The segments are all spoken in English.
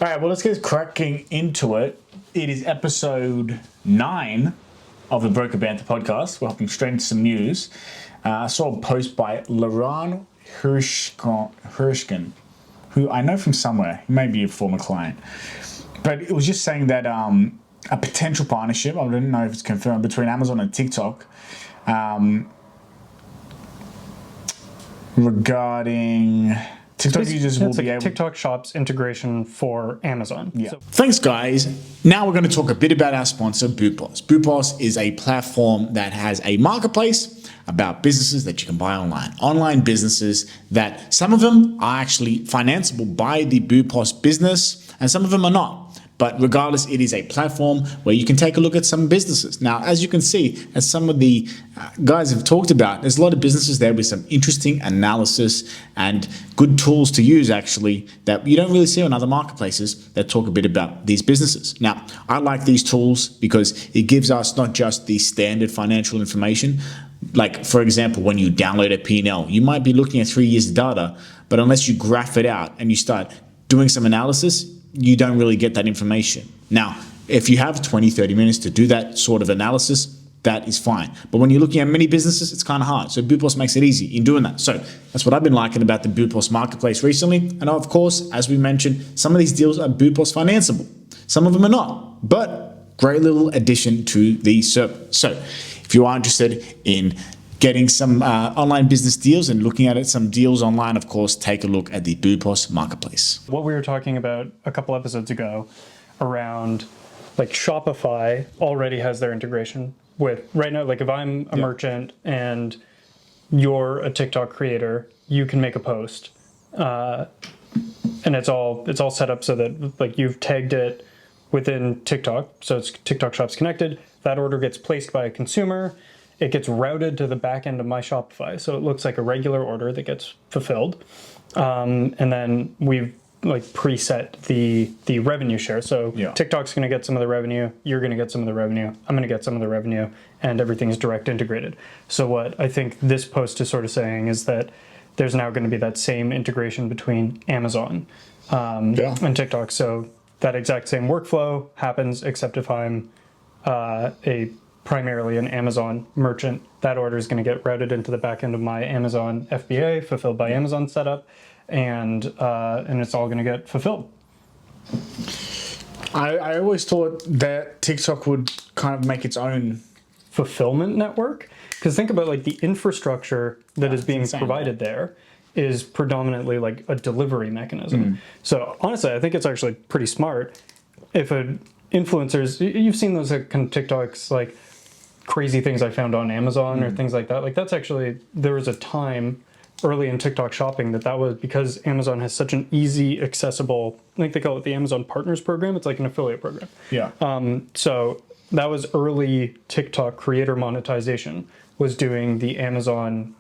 All right, well, let's get cracking into it. It is episode 9 of the Broker Banter podcast. We're hopping straight into some news. I saw a post by Laurent Hirschkin, who I know from somewhere. He may be a former client. But it was just saying that a potential partnership, I don't know if it's confirmed, between Amazon and TikTok regarding... TikTok users will be able... TikTok Shop's integration for Amazon. Yeah. Thanks, guys. Now we're going to talk a bit about our sponsor, Boopos. Boopos is a platform that has a marketplace about businesses that you can buy online. Online businesses that some of them are actually financeable by the Boopos business and some of them are not. But regardless, it is a platform where you can take a look at some businesses. Now, as you can see, as some of the guys have talked about, there's a lot of businesses there with some interesting analysis and good tools to use, actually, that you don't really see on other marketplaces that talk a bit about these businesses. Now, I like these tools because it gives us not just the standard financial information. Like, for example, when you download a P&L, you might be looking at 3 years of data, but unless you graph it out and you start doing some analysis, you don't really get that information. Now, if you have 20, 30 minutes to do that sort of analysis, that is fine. But when you're looking at many businesses, it's kind of hard. So Boopos makes it easy in doing that. So that's what I've been liking about the Boopos marketplace recently. And of course, as we mentioned, some of these deals are Boopos financeable. Some of them are not, but great little addition to the service. So if you are interested in getting some online business deals and looking at some deals online, of course, take a look at the Boopos marketplace. What we were talking about a couple episodes ago around like Shopify already has their integration with, right now, like if I'm a merchant and you're a TikTok creator, you can make a post and it's all set up so that like you've tagged it within TikTok. So it's TikTok Shops connected. That order gets placed by a consumer. It gets routed to the back end of my Shopify. So it looks like a regular order that gets fulfilled. And then we've like preset the revenue share. So TikTok's going to get some of the revenue. You're going to get some of the revenue. I'm going to get some of the revenue, and everything's direct integrated. So what I think this post is sort of saying is that there's now going to be that same integration between Amazon and TikTok. So that exact same workflow happens, except if I'm primarily an Amazon merchant, that order is going to get routed into the back end of my Amazon FBA, fulfilled by Amazon setup, and it's all going to get fulfilled. I always thought that TikTok would kind of make its own fulfillment network, because think about like the infrastructure that is being provided there is predominantly like a delivery mechanism. So honestly, I think it's actually pretty smart if influencers, you've seen those kind of TikToks, like crazy things I found on Amazon or things like that. Like that's actually, there was a time early in TikTok shopping that was because Amazon has such an easy, accessible, I think they call it the Amazon Partners Program. It's like an affiliate program. Yeah. So that was early TikTok creator monetization, was doing the Amazon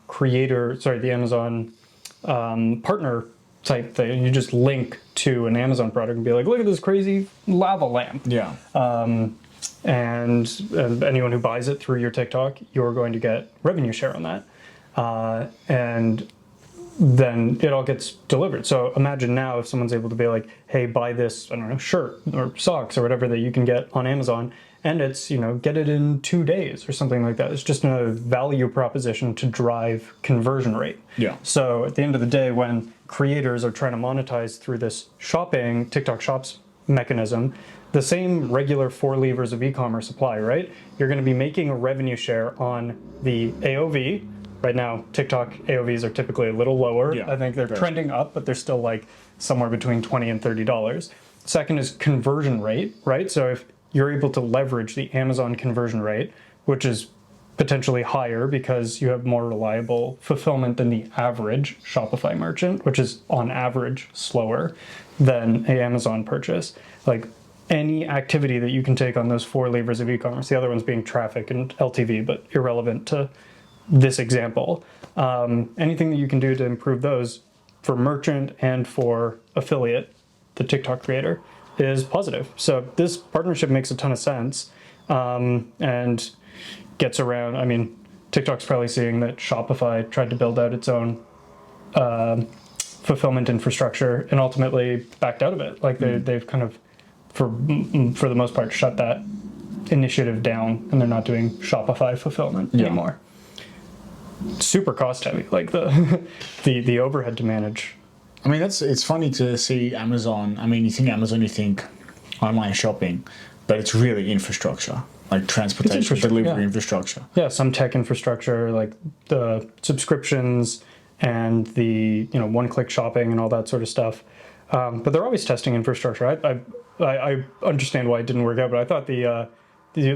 partner type thing. You just link to an Amazon product and be like, look at this crazy lava lamp. Yeah. And anyone who buys it through your TikTok, you're going to get revenue share on that. And then it all gets delivered. So imagine now if someone's able to be like, hey, buy this, I don't know, shirt or socks or whatever that you can get on Amazon, and it's, get it in 2 days or something like that. It's just a value proposition to drive conversion rate. Yeah. So at the end of the day, when creators are trying to monetize through this shopping, TikTok Shops mechanism, the same regular 4 levers of e-commerce apply, right? You're going to be making a revenue share on the AOV. Right now, TikTok AOVs are typically a little lower. Yeah, I think they're trending up, but they're still like somewhere between $20 and $30. Second is conversion rate, right? So if you're able to leverage the Amazon conversion rate, which is potentially higher because you have more reliable fulfillment than the average Shopify merchant, which is on average slower than an Amazon purchase. Like any activity that you can take on those 4 levers of e-commerce, the other ones being traffic and LTV, but irrelevant to this example. Anything that you can do to improve those for merchant and for affiliate, the TikTok creator, is positive. So this partnership makes a ton of sense and gets around. I mean, TikTok's probably seeing that Shopify tried to build out its own fulfillment infrastructure and ultimately backed out of it. Like they've kind of, for the most part, shut that initiative down, and they're not doing Shopify fulfillment anymore. Super cost heavy, like the overhead to manage. I mean, it's funny to see Amazon. I mean, you think Amazon, you think online shopping, but it's really infrastructure, like transportation, delivery infrastructure. Yeah, some tech infrastructure, like the subscriptions and the one-click shopping and all that sort of stuff. But they're always testing infrastructure. I understand why it didn't work out, but I thought you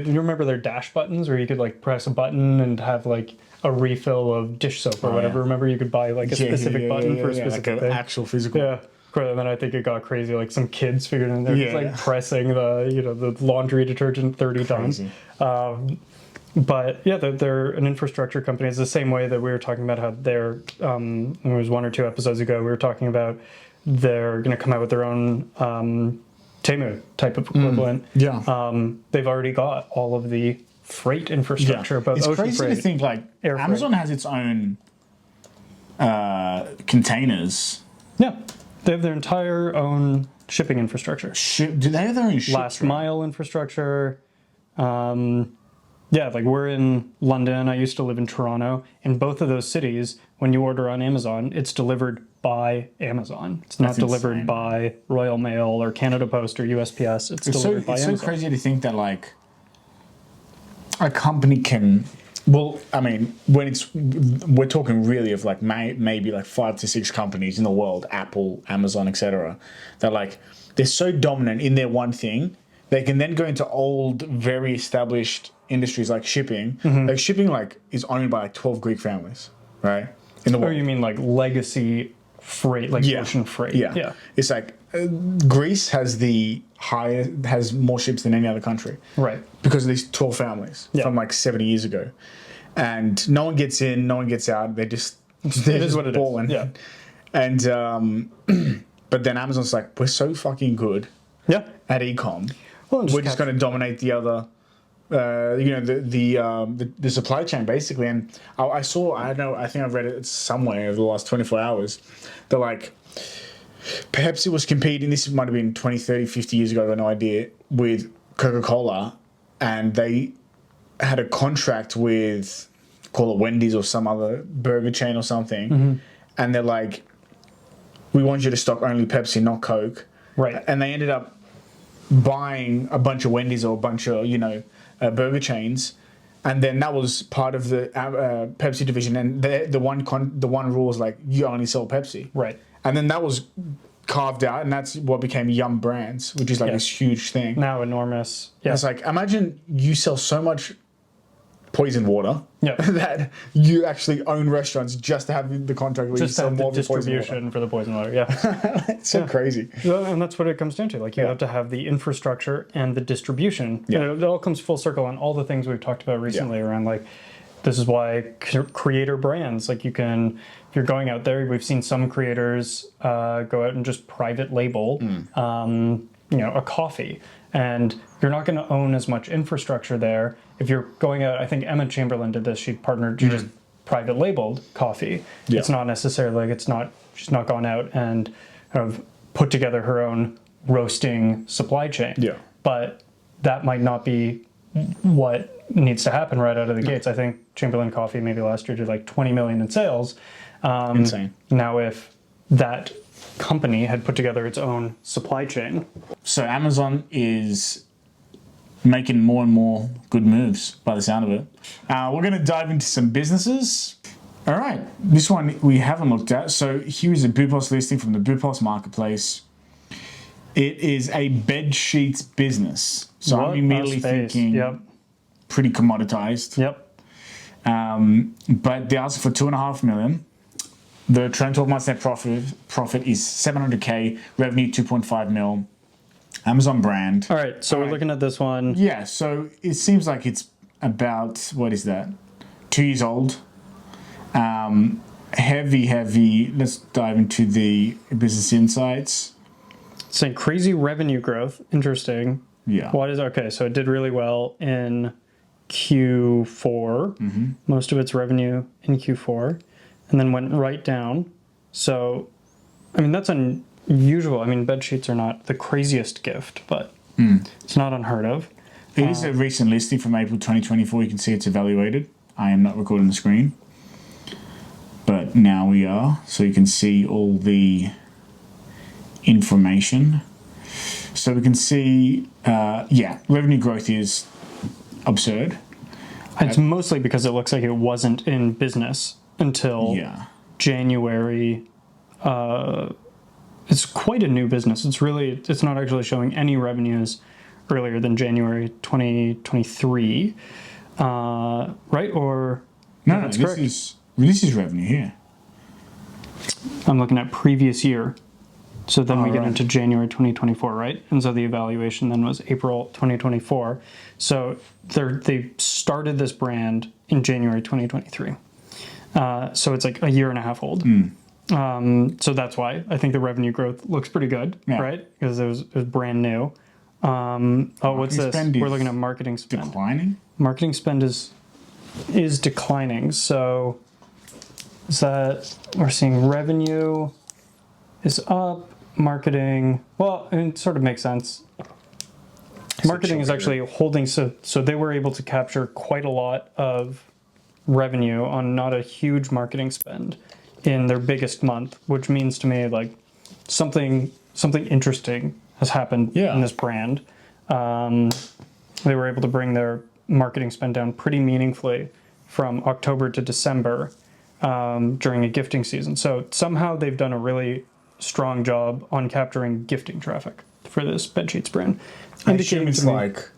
remember their dash buttons where you could like press a button and have like a refill of dish soap or whatever. Yeah. Remember you could buy like a specific button for a specific like thing. actual physical. Yeah. And then I think it got crazy. Like some kids figured in there, just like pressing the laundry detergent 30 times. But yeah, they're an infrastructure company. It's the same way that we were talking about how they're. It was 1 or 2 episodes ago. We were talking about they're going to come out with their own Temu type of equivalent. They've already got all of the freight infrastructure. But it's crazy to think like Amazon has its own containers. Yeah, they have their entire own shipping infrastructure. Do they have their own last mile infrastructure? Yeah, like we're in London. I used to live in Toronto. In both of those cities, when you order on Amazon, it's delivered by Amazon. It's not delivered by Royal Mail or Canada Post or USPS. It's delivered by Amazon. It's so crazy to think that like a company can. Well, I mean, we're talking really of like maybe like 5 to 6 companies in the world, Apple, Amazon, etc. That like they're so dominant in their one thing, they can then go into old, very established industries like shipping. Like shipping like is owned by like 12 Greek families, right? In the world. Or you mean like legacy freight, like ocean freight? Yeah. It's like Greece has has more ships than any other country, right? Because of these 12 families from like 70 years ago, and no one gets in, no one gets out. They're just what it balling. is. Yeah, and but then Amazon's like, we're so fucking good, at e-com. Well, we're just going to dominate the other. The supply chain basically, and I think I've read it somewhere over the last 24 hours. They're like, Pepsi was competing, this might have been 20, 30, 50 years ago, I have no idea, with Coca-Cola, and they had a contract with, call it Wendy's or some other burger chain or something, and they're like, we want you to stock only Pepsi, not Coke. Right. And they ended up buying a bunch of Wendy's or a bunch of, burger chains, and then that was part of the Pepsi division, and the one rule is like, you only sell Pepsi. Right. And then that was carved out, and that's what became Yum Brands, which is like this huge thing. Now enormous. Yeah. It's like, imagine you sell so much poison water Yeah. that you actually own restaurants just to have the contract where Just you sell have more the of the poison water. distribution for the poison water. Yeah. It's so crazy. Well, and that's what it comes down to. Like you have to have the infrastructure and the distribution. Yeah. It all comes full circle on all the things we've talked about recently around like, this is why creator brands, like if you're going out there, we've seen some creators go out and just private label, a coffee. And you're not going to own as much infrastructure there. If you're going out, I think Emma Chamberlain did this. She just private labeled coffee. Yeah. It's not necessarily like she's not gone out and kind of put together her own roasting supply chain. Yeah. But that might not be what needs to happen right out of the gates. I think Chamberlain Coffee maybe last year did like 20 million in sales. Insane. Now if that company had put together its own supply chain. So Amazon is making more and more good moves by the sound of it. We're going to dive into some businesses. All right, this one we haven't looked at. So here is a Boopos listing from the Boopos marketplace. It is a bed sheets business. So I'm immediately thinking pretty commoditized. Yep. But they asked for $2.5 million. The trailing 12 months net profit is $700K, revenue $2.5 million. Amazon brand. All right, so we're looking at this one. Yeah, so it seems like it's about, what is that? 2 years old. Heavy. Let's dive into the business insights. Saying crazy revenue growth. Interesting. Yeah. So it did really well in Q4. Most of its revenue in Q4. And then went right down. So I mean, that's unusual. I mean, bed sheets are not the craziest gift, but it's not unheard of. It is a recent listing from April 2024. You can see it's evaluated. I am not recording the screen, but now we are. So you can see all the information. So we can see, revenue growth is absurd. It's mostly because it looks like it wasn't in business until January. It's quite a new business. It's not actually showing any revenues earlier than January 2023, right? Or no, this is revenue here. I'm looking at previous year. So then we get into January 2024, right? And so the evaluation then was April 2024. So they started this brand in January 2023. So it's like a year and a half old. So that's why I think the revenue growth looks pretty good, right? Because it was brand new. What's this? We're looking at marketing spend. Declining? Marketing spend is declining. So is that we're seeing revenue is up, marketing, well, it sort of makes sense. Marketing is actually holding, so they were able to capture quite a lot of revenue on not a huge marketing spend in their biggest month, which means to me like something interesting has happened in this brand. They were able to bring their marketing spend down pretty meaningfully from October to December during a gifting season. So somehow they've done a really strong job on capturing gifting traffic for this Bedsheets brand. I assume it's like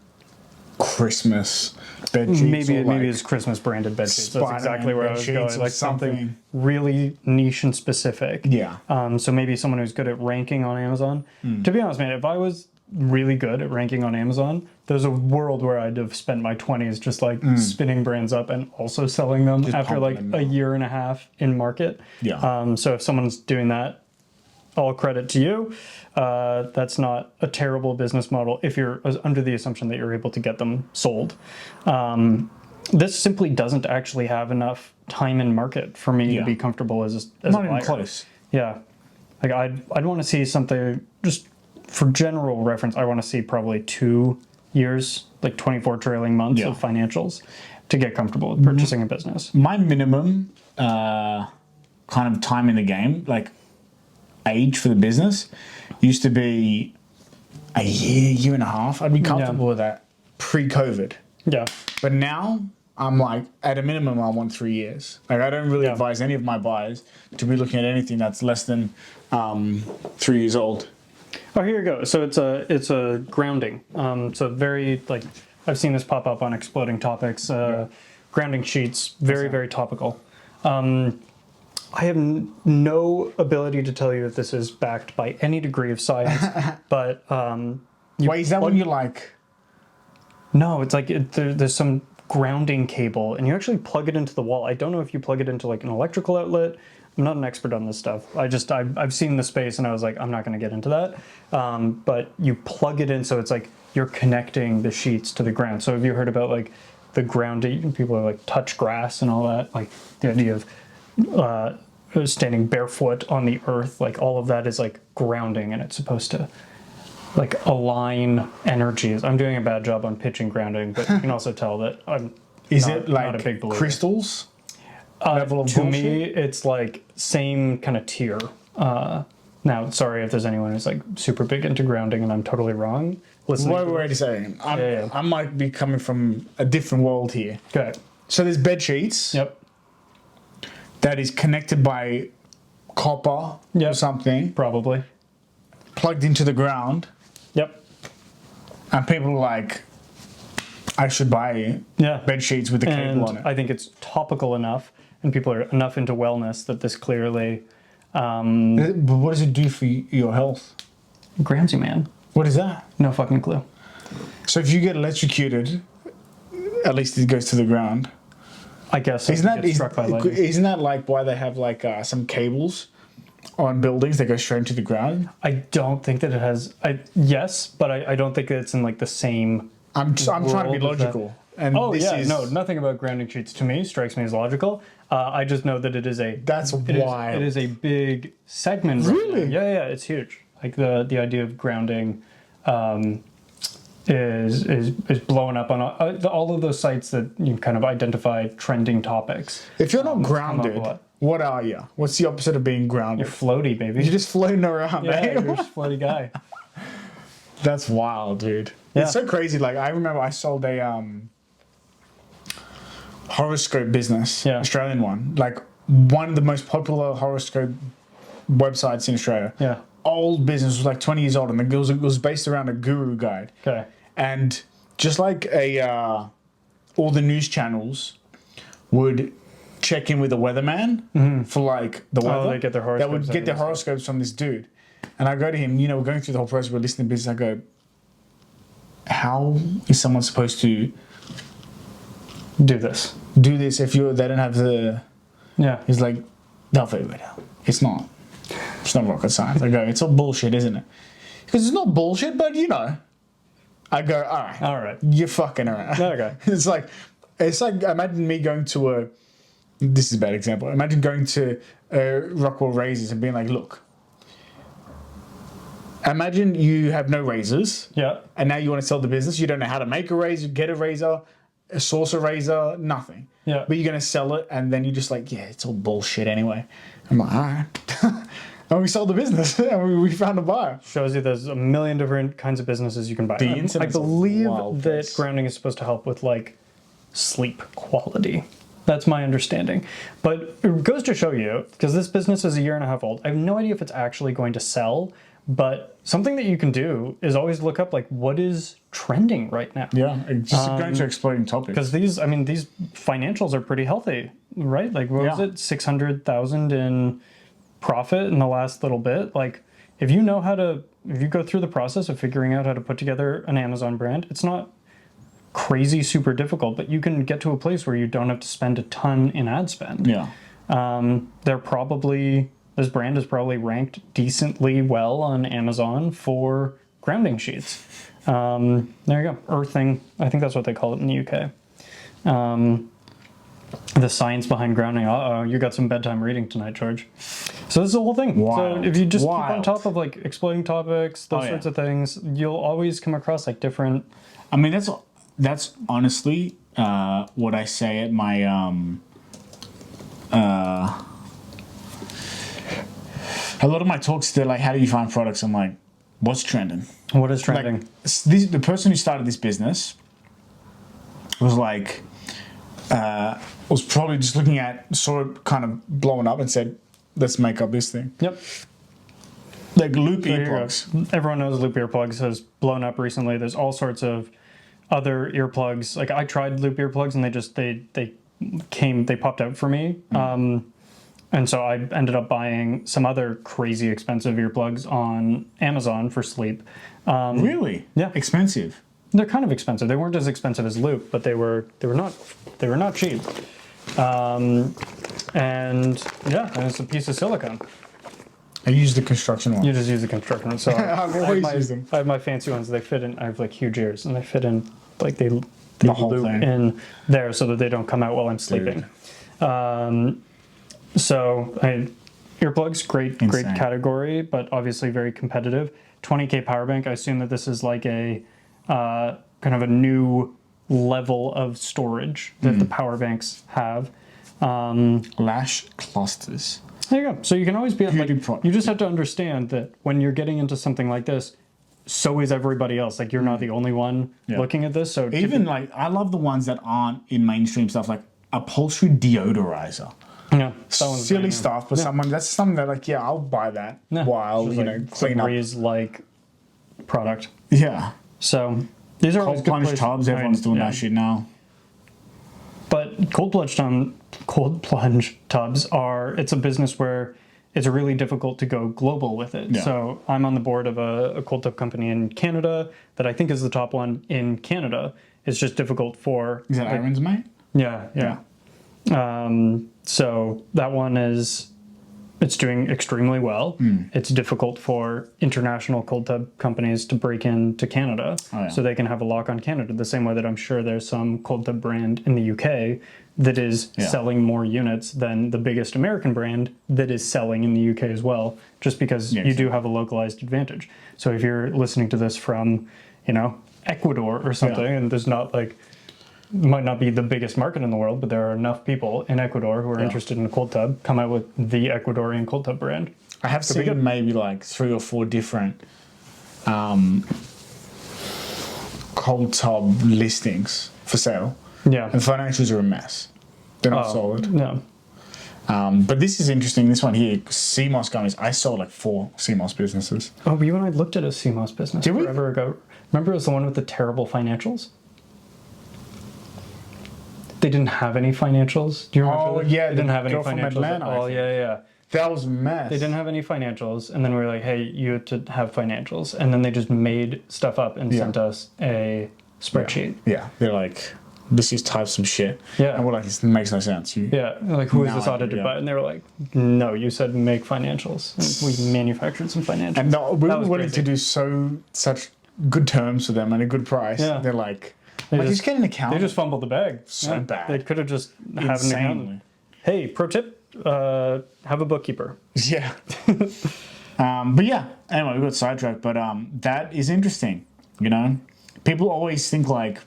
Christmas bedsheets. Maybe it's Christmas branded bedsheets. That's exactly where I was going. Like something really niche and specific. Yeah. So maybe someone who's good at ranking on Amazon. To be honest, man, if I was really good at ranking on Amazon, there's a world where I'd have spent my 20s just like spinning brands up and also selling them just after like a year and a half in market. Yeah. So if someone's doing that, all credit to you. That's not a terrible business model if you're under the assumption that you're able to get them sold. This simply doesn't actually have enough time in market for me to be comfortable as a not buyer. even close. Yeah, like I'd want to see something just for general reference. I want to see probably 2 years, like 24 trailing months of financials to get comfortable with purchasing a business. My minimum kind of time in the game, like age for the business, used to be a year and a half. I'd be comfortable with that pre-COVID. Yeah. But now I'm like, at a minimum, I want 3 years. Like I don't really advise any of my buyers to be looking at anything that's less than 3 years old. Oh, here you go. So it's a grounding. So very like I've seen this pop up on Exploding Topics. Grounding sheets, very topical. I have no ability to tell you if this is backed by any degree of science, but wait, is that when you like? No, it's like there's some grounding cable, and you actually plug it into the wall. I don't know if you plug it into like an electrical outlet. I'm not an expert on this stuff. I've seen the space, and I was like, I'm not going to get into that. But you plug it in, so it's like you're connecting the sheets to the ground. So have you heard about like the grounding? People are like touch grass and all that. Like the idea of standing barefoot on the earth, like all of that is like grounding, and it's supposed to like align energies. I'm doing a bad job on pitching grounding, but you can also tell that I'm not a big believer. Crystals? Level of to bullshit? Me, it's like same kind of tier. Now, sorry if there's anyone who's like super big into grounding and I'm totally wrong. Wait a second. I might be coming from a different world here. Okay. So there's bed sheets. Yep. That is connected by copper or something. Probably. Plugged into the ground. Yep. And people are like, I should buy bed sheets with the cable on it. I think it's topical enough and people are enough into wellness that this clearly... but what does it do for your health? Grounds you, man. What is that? No fucking clue. So if you get electrocuted, at least it goes to the ground. I guess. Isn't that like why they have like some cables on buildings that go straight into the ground? I don't think that it has. Yes, but I don't think it's in like the same. I'm trying to be logical. And Oh this yeah, is, no, nothing about grounding sheets to me strikes me as logical. I just know that it is a That's wild. it is a big segment. Really? Right now. Yeah, it's huge. Like the idea of grounding is blowing up on all of those sites that you kind of identify trending topics. If you're not come up grounded, with. what are you? What's the opposite of being grounded? You're floaty, baby. You're just floating around. yeah, eh? you're just a floaty guy. That's wild, dude. Yeah. It's so crazy. Like, I remember I sold a horoscope business, Yeah. Australian one. Like, one of the most popular horoscope websites in Australia. Yeah. Old business, was like 20 years old, and it was based around a guru guide. Okay. And just like all the news channels would check in with the weatherman for like the weather. they get their That would horoscopes get their every day. horoscopes from this dude. And I go to him, we're going through the whole process, we're listening to business. I go, how is someone supposed to Do this. do this if they don't have the... Yeah. He's like, they'll figure it out. It's not rocket science. I go, it's all bullshit, isn't it? Because it's not bullshit, but I go, all right, you're fucking around. Okay. It's like imagine me going to this is a bad example. Imagine going to Rockwell Razors and being like, look, imagine you have no razors. Yeah. And now you want to sell the business. You don't know how to make a razor, get a razor, source a razor, nothing. Yeah. But you're going to sell it, and then you're just like, yeah, it's all bullshit anyway. I'm like, all right. And we sold the business, and we found a buyer. Shows you there's a million different kinds of businesses you can buy. The I internet's a believe wild that place. grounding is supposed to help with like sleep quality. That's my understanding. But it goes to show you, because this business is 1.5 years old, I have no idea if it's actually going to sell, but something that you can do is always look up like what is trending right now. Yeah, just going to exploding topics. Because these financials are pretty healthy, right? Like, what was Yeah. it, 600,000 in profit in the last little bit? Like, if you go through the process of figuring out how to put together an Amazon brand, it's not crazy super difficult, but you can get to a place where you don't have to spend a ton in ad spend. Yeah. This brand is probably ranked decently well on Amazon for grounding sheets. There you go, earthing. I think that's what they call it in the UK. The science behind grounding. You got some bedtime reading tonight, George. So this is the whole thing. Wild. So if you just keep on Wild. top of like exploring topics, those Oh, sorts yeah. of things, you'll always come across like different. I mean, that's honestly what I say at my a lot of my talks. They're like, "How do you find products?" I'm like, "What's trending?" What is trending? Like, the person who started this business was like, was probably just looking at, saw it kind of blowing up and said, "Let's make up this thing." Yep. Like loop There you go. earplugs. Everyone knows loop earplugs has blown up recently. There's all sorts of other earplugs. Like I tried loop earplugs and they popped out for me. And so I ended up buying some other crazy expensive earplugs on Amazon for sleep. Really? Yeah. Expensive. They're kind of expensive. They weren't as expensive as loop, but they were not cheap. And it's a piece of silicone. I used the construction one. You just use the construction one. So I've always used them. I have my fancy ones. They fit in. I have like huge ears, and they fit in like they whole loop thing. in there so that they don't come out while I'm sleeping. Earplugs, great Insane. category, but obviously very competitive. 20K power bank. I assume that this is like a kind of a new level of storage that the power banks have. Lash clusters. There you go. So you can always be Beauty like, product. you just have to understand that when you're getting into something like this, so is everybody else. Like you're not the only one looking at this. So Even like, I love the ones that aren't in mainstream stuff, like upholstery deodorizer. yeah, that one's Silly great. stuff, but that's something that like, yeah, I'll buy that while, Just like clean up. like product. Yeah. So these are always Cold good plunge places. tubs, everyone's doing that shit now. But cold plunge tubs it's a business where it's really difficult to go global with it. Yeah. So I'm on the board of a cold tub company in Canada that I think is the top one in Canada. It's just difficult for... Is that Aaron's mate? Yeah. So that one is it's doing extremely well. It's difficult for international cold tub companies to break into Canada, so they can have a lock on Canada. The same way that I'm sure there's some cold tub brand in the UK that is selling more units than the biggest American brand that is selling in the UK as well, just because you do have a localized advantage. So if you're listening to this from, Ecuador or something, and there's not might not be the biggest market in the world, but there are enough people in Ecuador who are interested in a cold tub, come out with the Ecuadorian cold tub brand. I have seen maybe like 3 or 4 different cold tub listings for sale. Yeah. And financials are a mess. They're not solid. No. But this is interesting. This one here, CMOS companies. I saw like 4 CMOS businesses. Oh, you and I looked at a CMOS business forever ago. Remember, it was the one with the terrible financials? They didn't have any financials. Do you remember? Oh, yeah. They didn't have any financials. Atlanta, Oh, yeah. That was a mess. They didn't have any financials, and then we were like, hey, you have to have financials. And then they just made stuff up and sent us a spreadsheet. Yeah. They're like, this is type some shit. Yeah. And we're like, this makes no sense. Like, who is this audited by? And they were like, no, you said make financials. And we manufactured some financials. And we were willing to do such good terms for them and a good price. Yeah. They're like, just get an account. They just fumbled the bag. So bad. They could have just had an account. Hey, pro tip, have a bookkeeper. Yeah. But yeah, anyway, we got sidetracked. But that is interesting. People always think like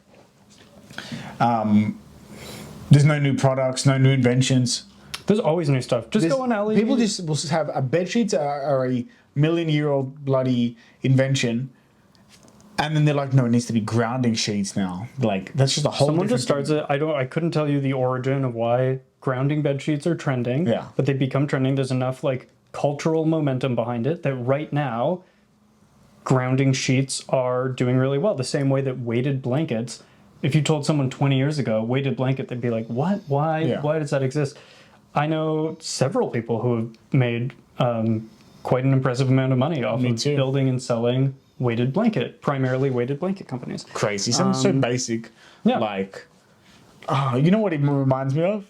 there's no new products, no new inventions. There's always new stuff. Just go on Ali. People just will have bedsheets are a million-year-old bloody invention. And then they're like, no, it needs to be grounding sheets now. Like, that's just a whole Someone just different starts it. I couldn't tell you the origin of why grounding bed sheets are trending. Yeah. But they become trending. There's enough cultural momentum behind it that right now grounding sheets are doing really well. The same way that weighted blankets, if you told someone 20 years ago, weighted blanket, they'd be like, what? Why? Yeah. Why does that exist? I know several people who have made quite an impressive amount of money off of building and selling primarily weighted blanket companies. Crazy. Something so basic. Yeah. Like, you know what it reminds me of?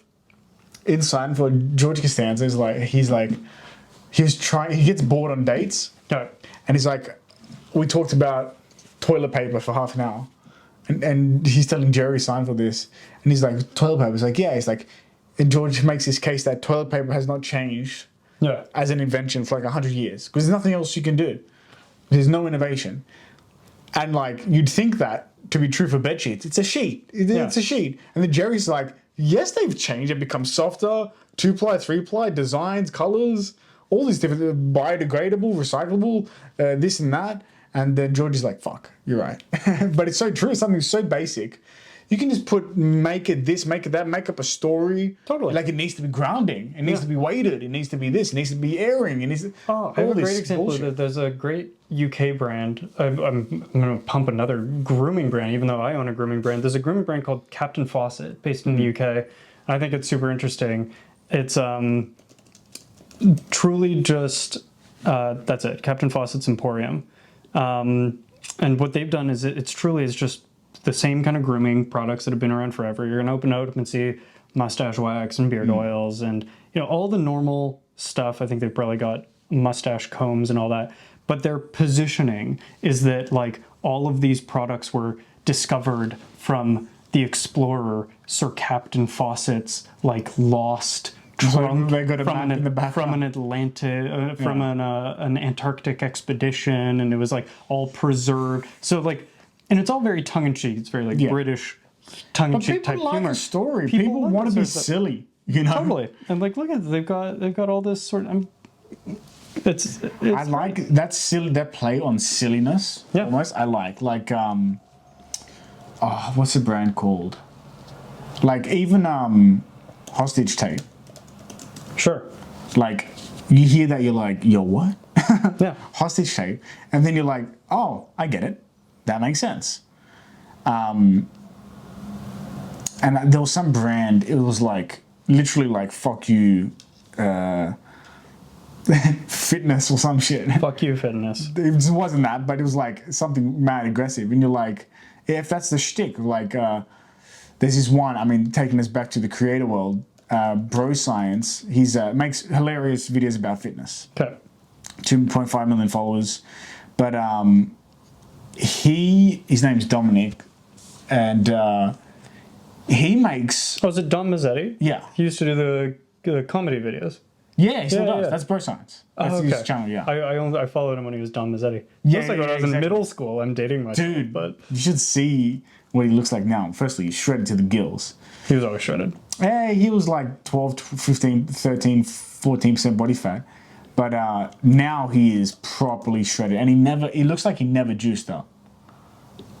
In Seinfeld, George Costanza is like, he gets bored on dates. Yeah. And he's like, we talked about toilet paper for half an hour. And he's telling Jerry Seinfeld this. And he's like, toilet paper? He's like, yeah. He's like, and George makes this case that toilet paper has not changed as an invention for 100 years. Because there's nothing else you can do. There's no innovation. And you'd think that to be true for bed sheets. It's a sheet. It's a sheet. And then Jerry's like, yes, they've changed. They've become softer, 2-ply, 3-ply, designs, colors, all these different, biodegradable, recyclable, this and that. And then George is like, fuck, you're right. But it's so true. It's something so basic. You can just make it this, make it that, make up a story. Totally. Like it needs to be grounding. It needs to be weighted. It needs to be this. It needs to be airing. It needs to, I have a great example of that. There's a great UK brand. I'm going to pump another grooming brand, even though I own a grooming brand. There's a grooming brand called Captain Fawcett based in the UK. And I think it's super interesting. It's truly just, that's it, Captain Fawcett's Emporium. And what they've done is it's just the same kind of grooming products that have been around forever. You're going to open it up and see mustache wax and beard oils and all the normal stuff. I think they've probably got mustache combs and all that. But their positioning is that all of these products were discovered from the explorer Sir Captain Fawcett's lost trunk from an Atlantic from an Antarctic expedition, and it was all preserved. So and it's all very tongue-in-cheek. It's very British tongue-in-cheek type humor. People like a story. People want to be silly, Totally. And look at it. They've got all this sort of. It's I like that silly, that play on silliness. Yeah. Almost. I like what's the brand called? Even hostage tape. Sure. You hear that, you're like, yo, what? Yeah. Hostage tape, and then you're like, oh, I get it. That makes sense. And there was some brand, it was literally fuck you fitness or some shit. Fuck you fitness. It just wasn't that, but it was something mad aggressive. And you're like, if that's the shtick, there's this one, taking us back to the creator world, Bro Science. He's makes hilarious videos about fitness. Okay. 2.5 million followers, but his name's Dominic, and he makes Oh, is it Dom Mazzetti? yeah. He used to do the comedy videos. Yeah, he still does. yeah. That's Bro Science. That's Oh, his okay. channel, yeah. I followed him when he was Dom Mazzetti. Yeah, That's like when yeah, I was in exactly. middle school. I'm dating myself. Dude, But you should see what he looks like now. Firstly, he's shredded to the gills. he was always shredded. Hey, he was like 12, 15, 13, 14% body fat. But now he is properly shredded. And he looks like he never juiced up.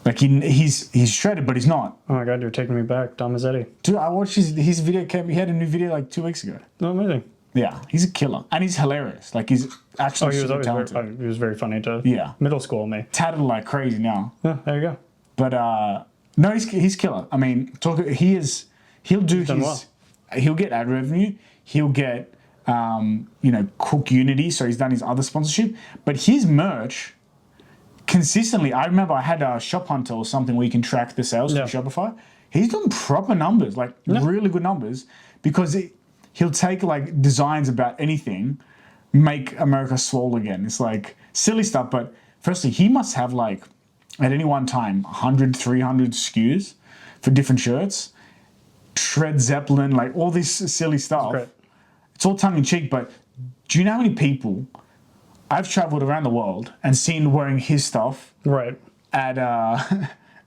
Like he's shredded, but he's not. Oh my god, you're taking me back. Dom Mazzetti. Dude, I watched his video. He had a new video like 2 weeks ago. Oh, amazing. Yeah, he's a killer. And he's hilarious. Like, he's actually He was super always talented. he was very funny to Yeah. middle school me. Tatted like crazy now. Yeah, there you go. But no, he's killer. I mean, he'll get ad revenue. He'll get Cook Unity. So he's done his other sponsorship. But his merch consistently. I remember I had a Shop Hunter or something where you can track the sales Yeah. through Shopify. He's done proper numbers, like really good numbers, because he'll take like designs about anything, make America swole again. It's like silly stuff. But firstly, he must have like at any one time 100, 300 SKUs for different shirts. Shred Zeppelin, like all this silly stuff. Great. It's all tongue in cheek, but do you know how many people I've traveled around the world and seen wearing his stuff Right. at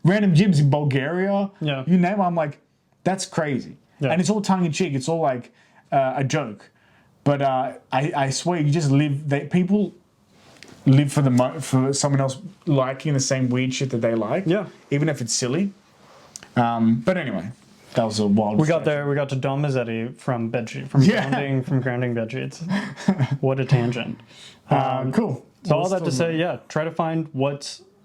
random gyms in Bulgaria? Yeah. You name it, I'm like, that's crazy. Yeah. And it's all tongue in cheek. It's all like a joke. But I swear, you just people live for someone else liking the same weird shit that they like. Yeah. Even if it's silly. But anyway, that was a wild. We got there. We got to Dom Mazzetti from Bedsheets, from grounding Bedsheets. What a tangent. Cool. So all that to say, yeah, try to find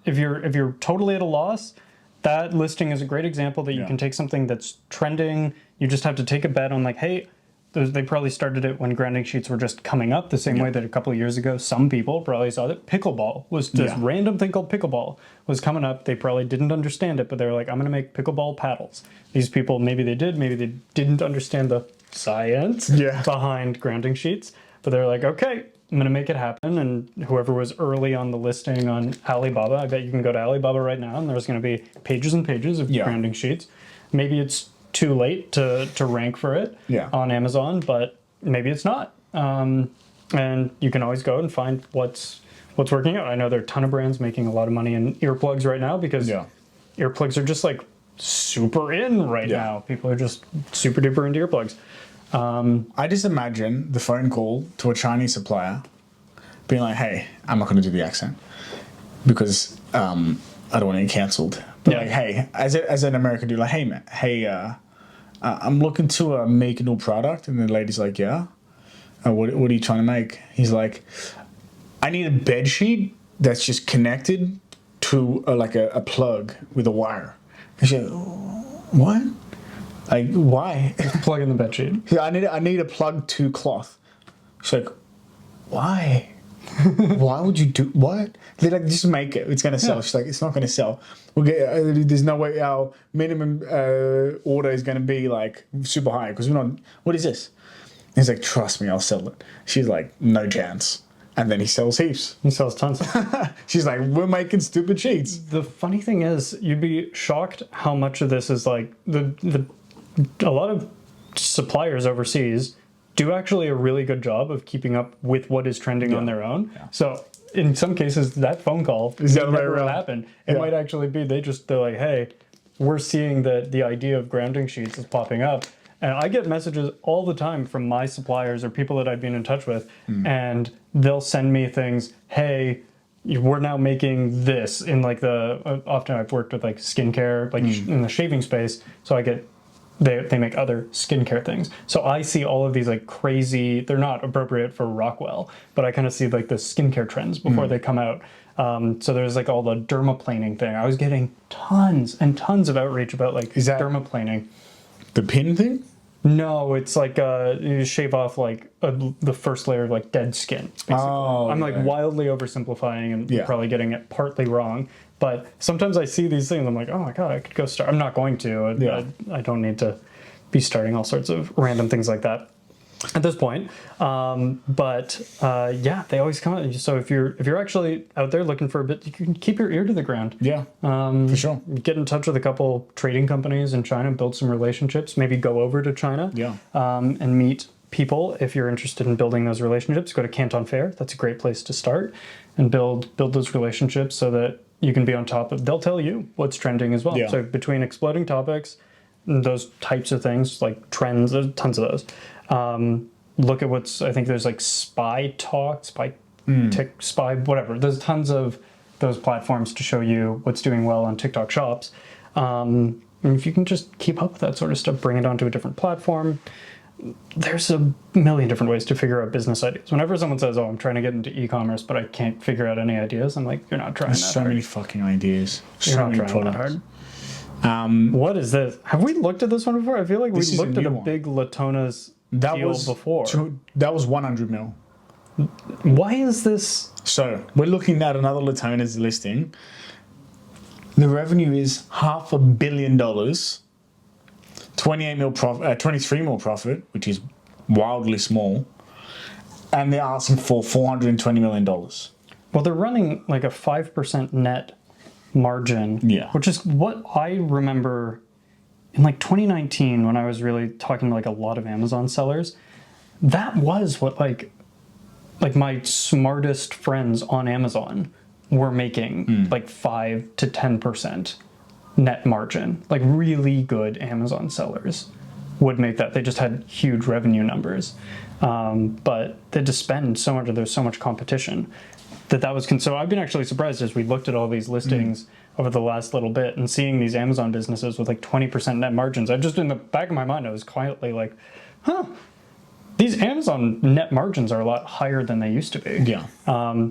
if you're totally at a loss. That listing is a great example that you can take something that's trending. You just have to take a bet on like, hey, they probably started it when grounding sheets were just coming up the same way that a couple of years ago, some people probably saw that pickleball was this random thing called pickleball was coming up. They probably didn't understand it, but they were like, I'm going to make pickleball paddles. These people, maybe they did, maybe they didn't understand the science behind grounding sheets, but they're like, okay, I'm going to make it happen. And whoever was early on the listing on Alibaba, I bet you can go to Alibaba right now and there's going to be pages and pages of grounding sheets. Maybe it's too late to rank for it on Amazon, but maybe it's not. And you can always go and find what's working out. I know there are a ton of brands making a lot of money in earplugs right now because earplugs are just like super in right now. People are just super duper into earplugs. I just imagine the phone call to a Chinese supplier being like, hey, I'm not going to do the accent because I don't want to get cancelled. But like, hey, as an American dude, like, hey, man, I'm looking to make a new product. And the lady's like, yeah? What are you trying to make? He's like, I need a bed sheet that's just connected to a plug with a wire. And she's like, what? Like, why? Plug in the bed sheet. Yeah, I need a plug to cloth. She's like, why? Why would you do what? They're like, just make it. It's gonna sell. She's like, it's not gonna sell. We'll get. There's no way our minimum order is gonna be like super high because we're not. What is this? He's like, trust me, I'll sell it. She's like, no chance. And then he sells heaps. He sells tons. She's like, we're making stupid sheets. The funny thing is, you'd be shocked how much of this is like a lot of suppliers overseas do actually a really good job of keeping up with what is trending on their own. Yeah. So in some cases, that phone call never will happen. It might actually be they're like, hey, we're seeing that the idea of grounding sheets is popping up. And I get messages all the time from my suppliers or people that I've been in touch with, and they'll send me things, hey, we're now making this in like often I've worked with like skincare, like in the shaving space. So I get, they make other skincare things. So I see all of these like crazy, they're not appropriate for Rockwell, but I kind of see like the skincare trends before they come out. So there's like all the dermaplaning thing. I was getting tons and tons of outreach about like dermaplaning. The pin thing? No, it's like you shave off like the first layer of like dead skin. Basically. I'm like wildly oversimplifying and probably getting it partly wrong. But sometimes I see these things, I'm like, oh my god, I could go start. I'm not going to. I don't need to be starting all sorts of random things like that at this point. Yeah, they always come out. So if you're actually out there looking for a bit, you can keep your ear to the ground. Yeah, for sure. Get in touch with a couple trading companies in China, build some relationships, maybe go over to China, and meet people. If you're interested in building those relationships, go to Canton Fair. That's a great place to start and build those relationships so that you can be on top of, they'll tell you what's trending as well. Yeah. So between exploding topics, those types of things like trends, there's tons of those. Look at I think there's like Spy Talk, Spy, whatever. There's tons of those platforms to show you what's doing well on TikTok shops. And if you can just keep up with that sort of stuff, bring it onto a different platform. There's a million different ways to figure out business ideas. Whenever someone says, "Oh, I'm trying to get into e-commerce, but I can't figure out any ideas," I'm like, "You're not trying that hard." So many fucking ideas. You're So not many trying that products. hard. What is this? Have we looked at this one before? I feel like we This is looked a at a new one. big Latona's deal before. That was 100 mil. Why is this? So we're looking at another Latona's listing. The revenue is $500 million, 23 mil profit, which is wildly small, and they're asking for $420 million. Well, they're running like a 5% net margin, which is what I remember in like 2019 when I was really talking to like a lot of Amazon sellers. That was what like my smartest friends on Amazon were making, like 5 to 10% net margin. Like really good Amazon sellers would make that. They just had huge revenue numbers, but they just spend so much. There's so much competition that was. So I've been actually surprised as we looked at all these listings over the last little bit and seeing these Amazon businesses with like 20% net margins. I just, in the back of my mind, I was quietly like, huh, these Amazon net margins are a lot higher than they used to be. Yeah.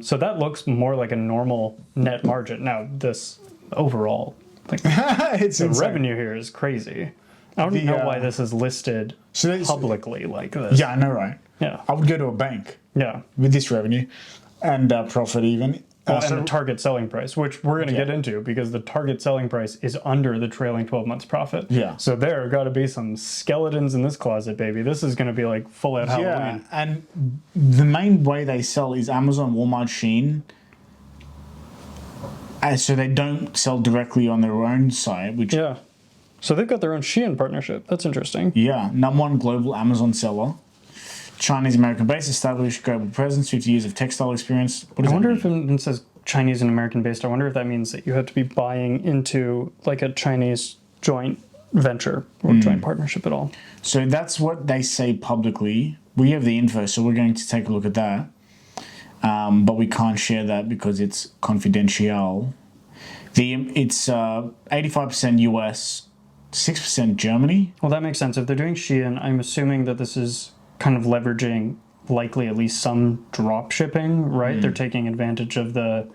So that looks more like a normal net margin. Now this overall, like It's the insane. revenue here is crazy. I don't know why this is listed publicly like this. Yeah, I know, right? Yeah. I would go to a bank Yeah. with this revenue and profit even. And the target selling price, which we're going to get into because the target selling price is under the trailing 12 months profit. Yeah. So there got to be some skeletons in this closet, baby. This is going to be like full out Halloween. Yeah, and the main way they sell is Amazon, Walmart, Shein. So they don't sell directly on their own site, which Yeah. So they've got their own Shein partnership. That's interesting. number one global Amazon seller. Chinese American base, established global presence, 50 years of textile experience. What does I wonder that mean? if it says Chinese and American based. I wonder if that means that you have to be buying into like a Chinese joint venture or joint partnership at all. So that's what they say publicly. We have the info, so we're going to take a look at that. But we can't share that because it's confidential. It's 85% US, 6% Germany. Well, that makes sense. If they're doing Shein, I'm assuming that this is kind of leveraging likely at least some drop shipping, right? They're taking advantage of the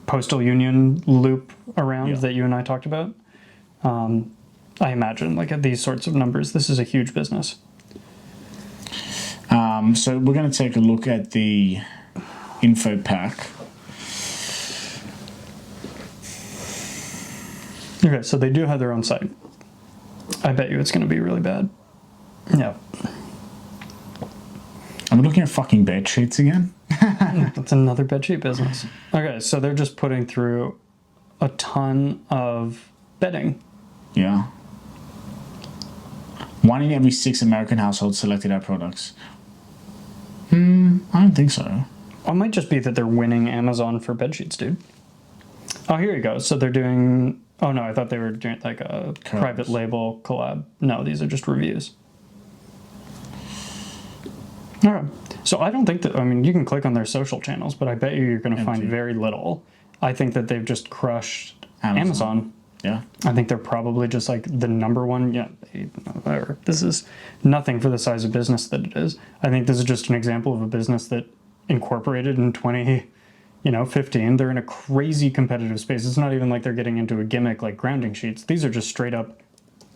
postal union loop around that you and I talked about. I imagine like at these sorts of numbers, this is a huge business. So we're going to take a look at the info pack. Okay, so they do have their own site. I bet you it's going to be really bad. Yeah. I'm looking at fucking Bedsheets again. That's another bedsheet business. Okay, so they're just putting through a ton of bedding. Yeah. 1 in every 6 American households selected our products. I don't think so. It might just be that they're winning Amazon for bedsheets, dude. Oh, here you go. So they're doing... Oh, no, I thought they were doing like a private label collab. No, these are just reviews. All right. So I don't think that... I mean, you can click on their social channels, but I bet you're going to find very little. I think that they've just crushed Amazon. Yeah. I think they're probably just like the number one. Yeah, whatever. This is nothing for the size of business that it is. I think this is just an example of a business that incorporated in 2015. They're in a crazy competitive space. It's not even like they're getting into a gimmick like grounding sheets. These are just straight up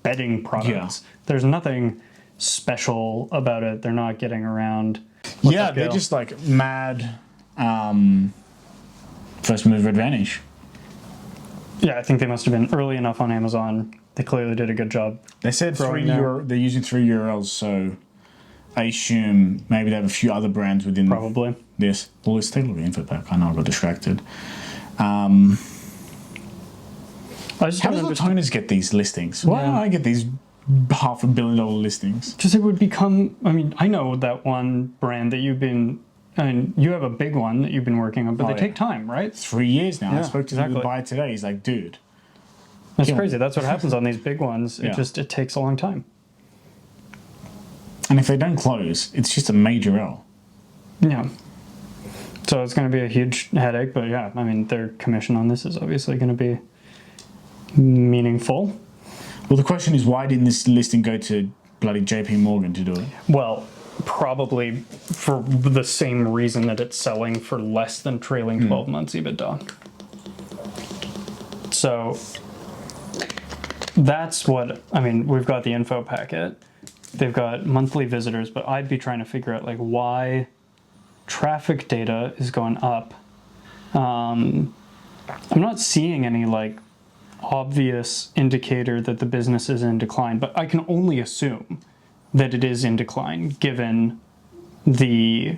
bedding products. Yeah. There's nothing special about it. They're not getting around. They're just like mad first mover advantage. Yeah, I think they must have been early enough on Amazon. They clearly did a good job. They said Growing €3. They're using €3, so I assume maybe they have a few other brands within Probably. this. Well, let's take a look at the info pack. I know I got distracted. I just How don't does understand. Latonas get these listings? Why don't I get these $500 million listings? Because it would become, I mean, I know that one brand that you've been, and you have a big one that you've been working on, but they take time, right? 3 years now. I Yeah, spoke to exactly. the buyer today. He's like, dude. That's Kill crazy. me. That's what happens on these big ones. Yeah. It takes a long time. And if they don't close, it's just a major L. Yeah. So it's going to be a huge headache, but yeah, I mean, their commission on this is obviously going to be meaningful. Well, the question is, why didn't this listing go to bloody JP Morgan to do it? Well, probably for the same reason that it's selling for less than trailing 12 months EBITDA. So that's what, I mean, we've got the info packet. They've got monthly visitors, but I'd be trying to figure out like why traffic data is going up. I'm not seeing any like obvious indicator that the business is in decline, but I can only assume that it is in decline given the